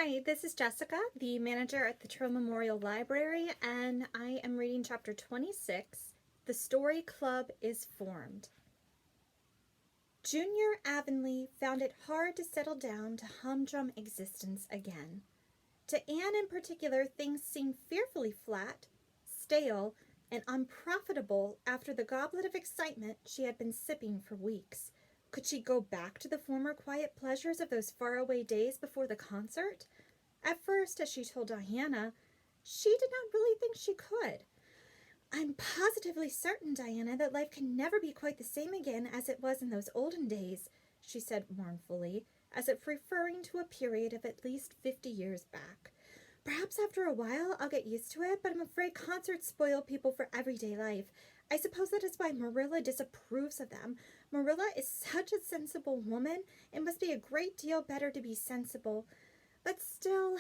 Hi, this is Jessica, the manager at the Troll Memorial Library, and I am reading chapter 26, The Story Club is Formed. Junior Avonlea found it hard to settle down to humdrum existence again. To Anne in particular, things seemed fearfully flat, stale, and unprofitable after the goblet of excitement she had been sipping for weeks. Could she go back to the former quiet pleasures of those faraway days before the concert? At first, as she told Diana, she did not really think she could. I'm positively certain, Diana, that life can never be quite the same again as it was in those olden days, she said mournfully, as if referring to a period of at least 50 years back. Perhaps after a while I'll get used to it, but I'm afraid concerts spoil people for everyday life. I suppose that is why Marilla disapproves of them. Marilla is such a sensible woman. It must be a great deal better to be sensible. But still,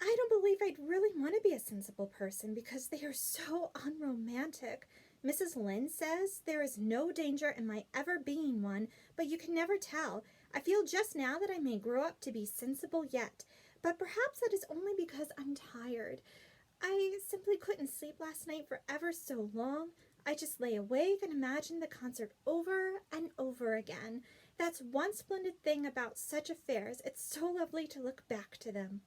I don't believe I'd really want to be a sensible person because they are so unromantic. Mrs. Lynde says there is no danger in my ever being one, but you can never tell. I feel just now that I may grow up to be sensible yet, but perhaps that is only because I'm tired. I simply couldn't sleep last night for ever so long. I just lay awake and imagined the concert over and over again. That's one splendid thing about such affairs. It's so lovely to look back to them.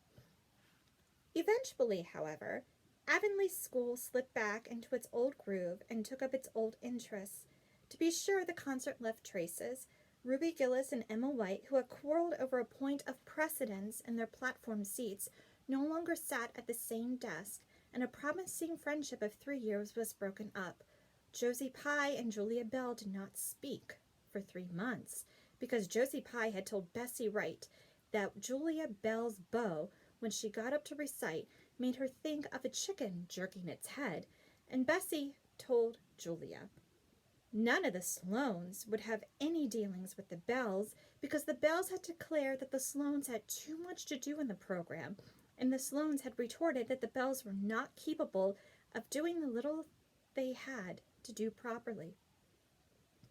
Eventually, however, Avonlea School slipped back into its old groove and took up its old interests. To be sure, the concert left traces. Ruby Gillis and Emma White, who had quarreled over a point of precedence in their platform seats, no longer sat at the same desk, and a promising friendship of 3 years was broken up. Josie Pye and Julia Bell did not speak for 3 months, because Josie Pye had told Bessie Wright that Julia Bell's bow, when she got up to recite, made her think of a chicken jerking its head, and Bessie told Julia. None of the Sloanes would have any dealings with the Bells, because the Bells had declared that the Sloanes had too much to do in the program, and the Sloanes had retorted that the Bells were not capable of doing the little they had to do properly.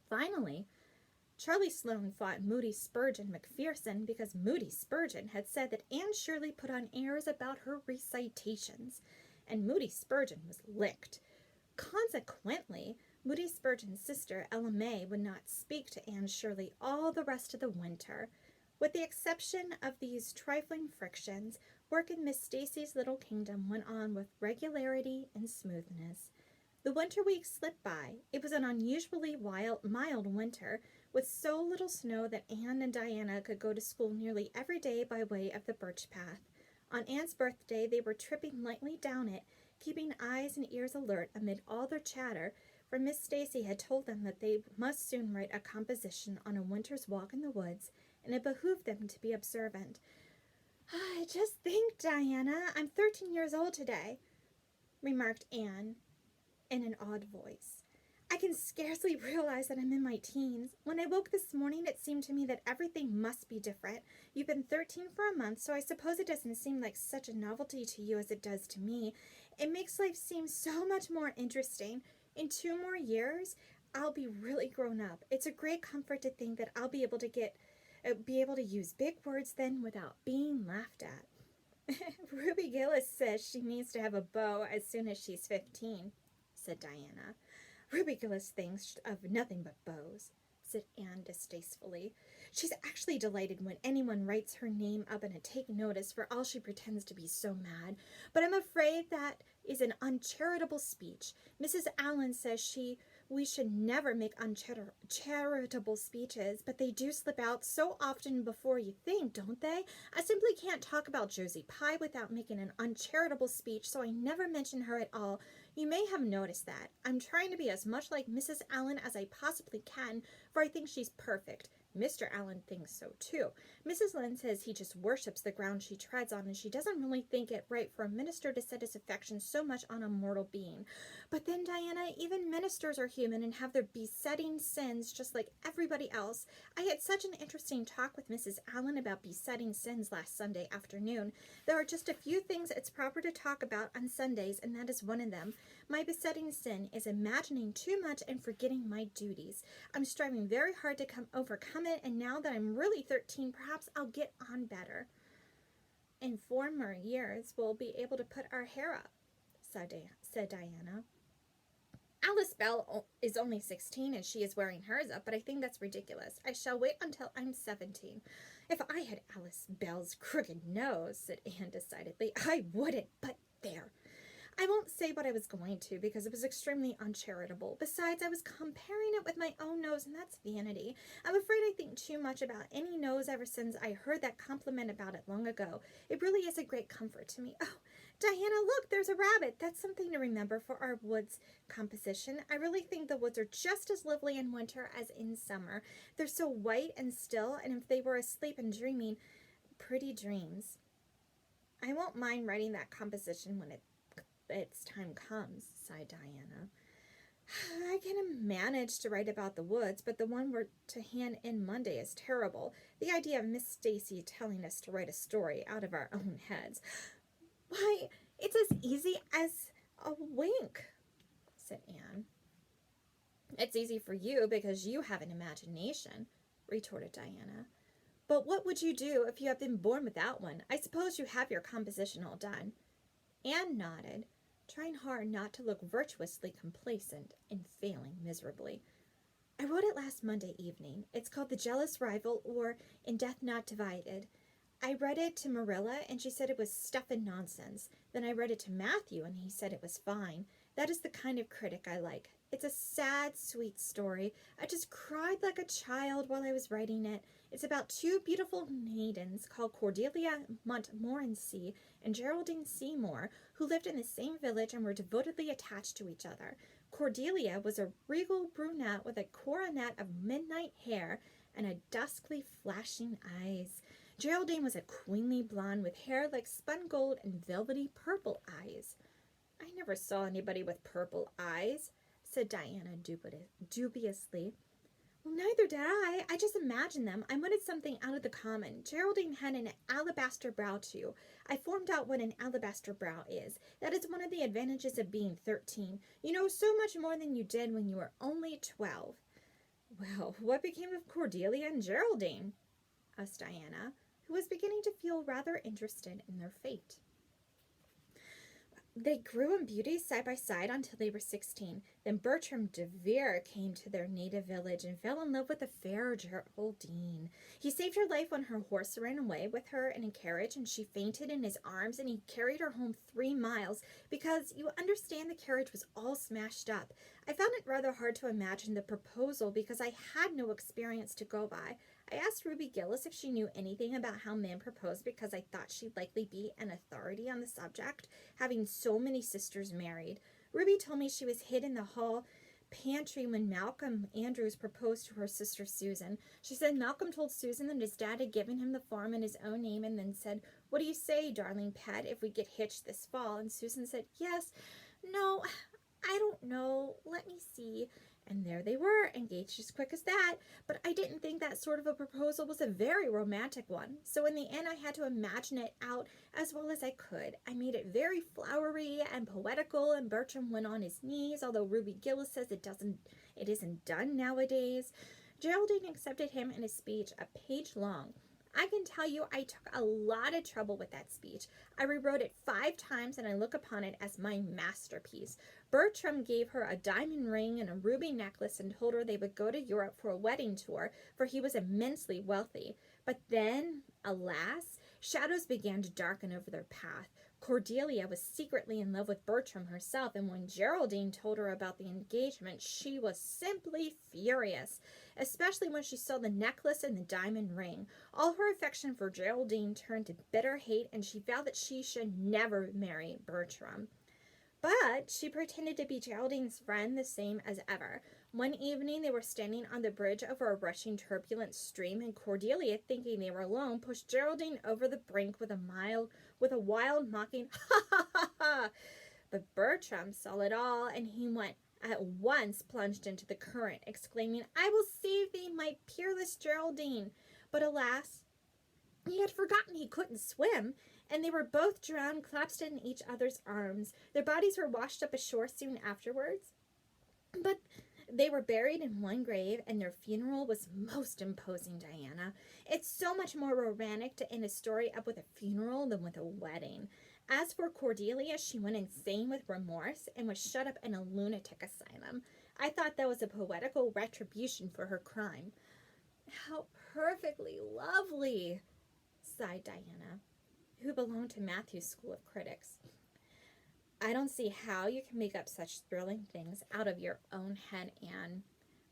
Finally, Charlie Sloane fought Moody Spurgeon McPherson because Moody Spurgeon had said that Anne Shirley put on airs about her recitations, and Moody Spurgeon was licked. Consequently, Moody Spurgeon's sister, Ella May, would not speak to Anne Shirley all the rest of the winter. With the exception of these trifling frictions, work in Miss Stacy's little kingdom went on with regularity and smoothness. The winter weeks slipped by. It was an unusually mild winter, with so little snow that Anne and Diana could go to school nearly every day by way of the birch path. On Anne's birthday, they were tripping lightly down it, keeping eyes and ears alert amid all their chatter, for Miss Stacy had told them that they must soon write a composition on a winter's walk in the woods, and it behooved them to be observant. Just think, Diana, I'm 13 years old today, remarked Anne in an odd voice. I can scarcely realize that I'm in my teens. When I woke this morning, it seemed to me that everything must be different. You've been 13 for a month, so I suppose it doesn't seem like such a novelty to you as it does to me. It makes life seem so much more interesting. In 2 more years, I'll be really grown up. It's a great comfort to think that I'll be able to use big words then without being laughed at. Ruby Gillis says she means to have a beau as soon as she's 15, said Diana. Ruby Gillis thinks of nothing but beaux, said Anne distastefully. She's actually delighted when anyone writes her name up in a take notice for all she pretends to be so mad. But I'm afraid that is an uncharitable speech. Mrs. Allen says we should never make uncharitable speeches, but they do slip out so often before you think, don't they? I simply can't talk about Josie Pye without making an uncharitable speech, so I never mention her at all. You may have noticed that. I'm trying to be as much like Mrs. Allen as I possibly can, for I think she's perfect. Mr. Allen thinks so, too. Mrs. Lynde says he just worships the ground she treads on, and she doesn't really think it right for a minister to set his affection so much on a mortal being. But then, Diana, even ministers are human and have their besetting sins just like everybody else. I had such an interesting talk with Mrs. Allen about besetting sins last Sunday afternoon. There are just a few things it's proper to talk about on Sundays, and that is one of them. My besetting sin is imagining too much and forgetting my duties. I'm striving very hard to overcome it, and now that I'm really 13, perhaps I'll get on better. In 4 more years, we'll be able to put our hair up, said Diana. Alice Bell is only 16 and she is wearing hers up, but I think that's ridiculous. I shall wait until I'm 17. If I had Alice Bell's crooked nose, said Anne decidedly, I wouldn't, but there. I won't say what I was going to because it was extremely uncharitable. Besides, I was comparing it with my own nose, and that's vanity. I'm afraid I think too much about any nose ever since I heard that compliment about it long ago. It really is a great comfort to me. Oh, Diana, look, there's a rabbit. That's something to remember for our woods composition. I really think the woods are just as lovely in winter as in summer. They're so white and still, and if they were asleep and dreaming pretty dreams. I won't mind writing that composition when its time comes, sighed Diana. I can manage to write about the woods, but the one we're to hand in Monday is terrible. The idea of Miss Stacy telling us to write a story out of our own heads. Why, it's as easy as a wink, said Anne. It's easy for you because you have an imagination, retorted Diana. But what would you do if you had been born without one? I suppose you have your composition all done. Anne nodded, trying hard not to look virtuously complacent and failing miserably. I wrote it last Monday evening. It's called The Jealous Rival, or In Death Not Divided. I read it to Marilla, and she said it was stuff and nonsense. Then I read it to Matthew, and he said it was fine. That is the kind of critic I like. It's a sad, sweet story. I just cried like a child while I was writing it. It's about two beautiful maidens called Cordelia Montmorency and Geraldine Seymour, who lived in the same village and were devotedly attached to each other. Cordelia was a regal brunette with a coronet of midnight hair and a duskly flashing eyes. Geraldine was a queenly blonde with hair like spun gold and velvety purple eyes. I never saw anybody with purple eyes, said Diana dubiously. Well, neither did I. I just imagined them. I wanted something out of the common. Geraldine had an alabaster brow, too. I formed out what an alabaster brow is. That is one of the advantages of being 13. You know so much more than you did when you were only 12. Well, what became of Cordelia and Geraldine? Asked Diana, who was beginning to feel rather interested in their fate. They grew in beauty side by side until they were 16. Then Bertram de Vere came to their native village and fell in love with the fair Geraldine. He saved her life when her horse ran away with her in a carriage and she fainted in his arms, and he carried her home 3 miles because, you understand, the carriage was all smashed up. I found it rather hard to imagine the proposal because I had no experience to go by. I asked Ruby Gillis if she knew anything about how men proposed because I thought she'd likely be an authority on the subject, having so many sisters married. Ruby told me she was hid in the hall pantry when Malcolm Andrews proposed to her sister Susan. She said Malcolm told Susan that his dad had given him the farm in his own name and then said, "What do you say, darling pet, if we get hitched this fall?" And Susan said, "Yes, no, I don't know, let me see." And there they were, engaged as quick as that. But I didn't think that sort of a proposal was a very romantic one. So in the end, I had to imagine it out as well as I could. I made it very flowery and poetical, and Bertram went on his knees, although Ruby Gillis says it isn't done nowadays. Geraldine accepted him in a speech a page long. I can tell you I took a lot of trouble with that speech. I rewrote it 5 times, and I look upon it as my masterpiece. Bertram gave her a diamond ring and a ruby necklace and told her they would go to Europe for a wedding tour, for he was immensely wealthy. But then, alas, shadows began to darken over their path. Cordelia was secretly in love with Bertram herself, and when Geraldine told her about the engagement, she was simply furious, especially when she saw the necklace and the diamond ring. All her affection for Geraldine turned to bitter hate, and she vowed that she should never marry Bertram. But she pretended to be Geraldine's friend the same as ever. One evening they were standing on the bridge over a rushing turbulent stream, and Cordelia, thinking they were alone, pushed Geraldine over the brink with a wild mocking ha ha ha ha. But Bertram saw it all, and he at once plunged into the current, exclaiming, "I will save thee, my peerless Geraldine." But alas, he had forgotten he couldn't swim, and they were both drowned, clasped in each other's arms. Their bodies were washed up ashore soon afterwards. But They were buried in one grave, and their funeral was most imposing, Diana. It's so much more romantic to end a story up with a funeral than with a wedding. As for Cordelia, she went insane with remorse and was shut up in a lunatic asylum. I thought that was a poetical retribution for her crime. How perfectly lovely, sighed Diana, who belonged to Matthew's School of Critics. I don't see how you can make up such thrilling things out of your own head, Anne.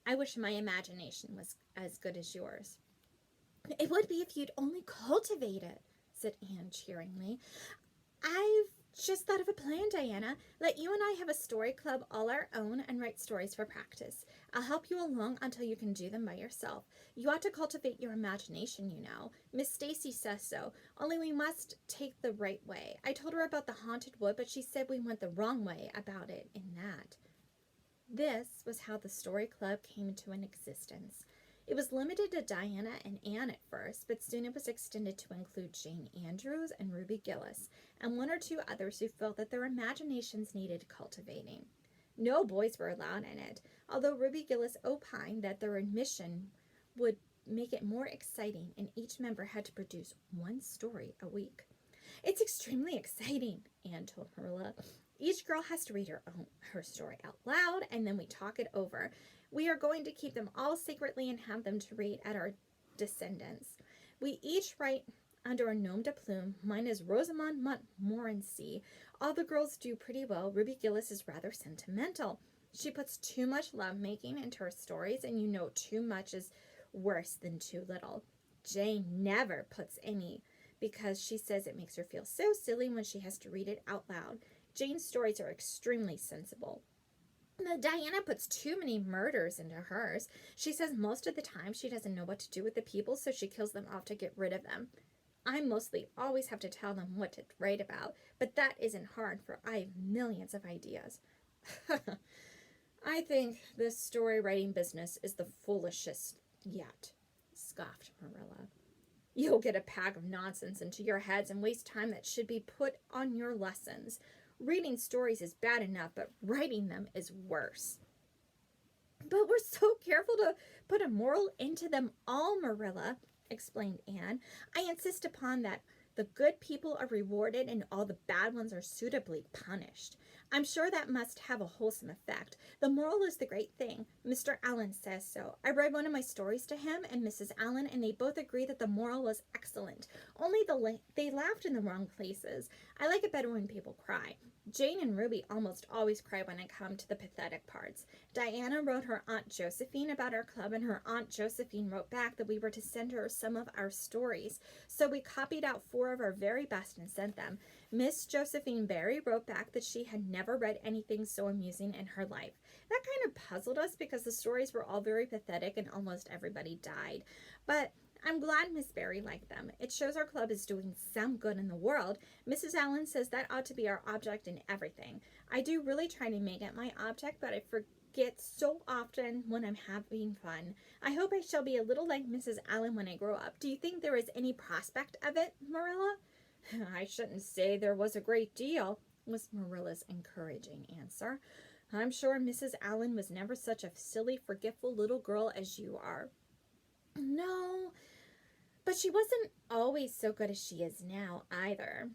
I wish my imagination was as good as yours. It would be if you'd only cultivate it, said Anne cheeringly. I've just thought of a plan, Diana. Let you and I have a story club all our own and write stories for practice. I'll help you along until you can do them by yourself. You ought to cultivate your imagination, you know. Miss Stacy says so, only we must take the right way. I told her about the haunted wood, but she said we went the wrong way about it in that. This was how the story club came into an existence. It was limited to Diana and Anne at first, but soon it was extended to include Jane Andrews and Ruby Gillis, and one or two others who felt that their imaginations needed cultivating. No boys were allowed in it, although Ruby Gillis opined that their admission would make it more exciting, and each member had to produce one story a week. It's extremely exciting, Anne told Marilla. Each girl has to read her story out loud, and then we talk it over. We are going to keep them all secretly and have them to read at our descendants. We each write under a nom de plume. Mine is Rosamond Montmorency. All the girls do pretty well. Ruby Gillis is rather sentimental. She puts too much lovemaking into her stories, and you know too much is worse than too little. Jane never puts any, because she says it makes her feel so silly when she has to read it out loud. Jane's stories are extremely sensible. Diana puts too many murders into hers. She says most of the time she doesn't know what to do with the people, so she kills them off to get rid of them. I mostly always have to tell them what to write about, but that isn't hard, for I have millions of ideas. I think this story writing business is the foolishest yet, scoffed Marilla. You'll get a pack of nonsense into your heads and waste time that should be put on your lessons. Reading stories is bad enough, but writing them is worse. But we're so careful to put a moral into them all, Marilla, explained Anne. I insist upon that the good people are rewarded and all the bad ones are suitably punished. I'm sure that must have a wholesome effect. The moral is the great thing. Mr. Allen says so. I read one of my stories to him and Mrs. Allen, and they both agree that the moral was excellent. Only they laughed in the wrong places. I like it better when people cry. Jane and Ruby almost always cry when it comes to the pathetic parts. Diana wrote her Aunt Josephine about our club, and her Aunt Josephine wrote back that we were to send her some of our stories. So we copied out 4 of our very best and sent them. Miss Josephine Barry wrote back that she had never read anything so amusing in her life. That kind of puzzled us because the stories were all very pathetic and almost everybody died. But I'm glad Miss Barry liked them. It shows our club is doing some good in the world. Mrs. Allen says that ought to be our object in everything. I do really try to make it my object, but I forget so often when I'm having fun. I hope I shall be a little like Mrs. Allen when I grow up. Do you think there is any prospect of it, Marilla? I shouldn't say there was a great deal, was Marilla's encouraging answer. I'm sure Mrs. Allen was never such a silly, forgetful little girl as you are. No, but she wasn't always so good as she is now, either,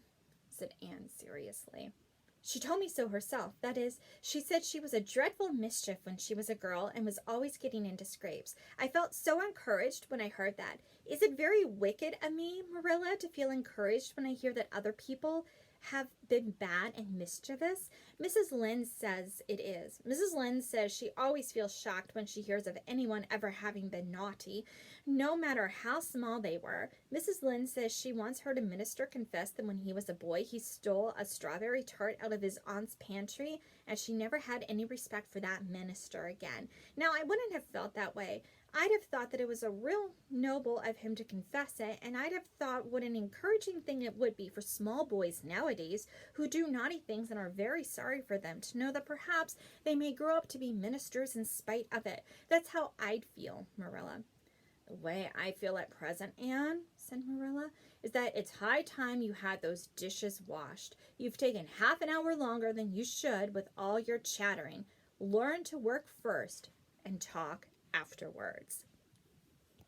said Anne seriously. She told me so herself. That is, she said she was a dreadful mischief when she was a girl and was always getting into scrapes. I felt so encouraged when I heard that. Is it very wicked of me, Marilla, to feel encouraged when I hear that other people have been bad and mischievous? Mrs. Lynde says it is. Mrs. Lynde says she always feels shocked when she hears of anyone ever having been naughty, no matter how small they were. Mrs. Lynde says she once heard a minister confess that when he was a boy he stole a strawberry tart out of his aunt's pantry, and she never had any respect for that minister again. Now, I wouldn't have felt that way. I'd have thought that it was a real noble of him to confess it, and I'd have thought what an encouraging thing it would be for small boys nowadays who do naughty things and are very sorry for them to know that perhaps they may grow up to be ministers in spite of it. That's how I'd feel, Marilla. The way I feel at present, Anne, said Marilla, is that it's high time you had those dishes washed. You've taken half an hour longer than you should with all your chattering. Learn to work first. and talk afterwards.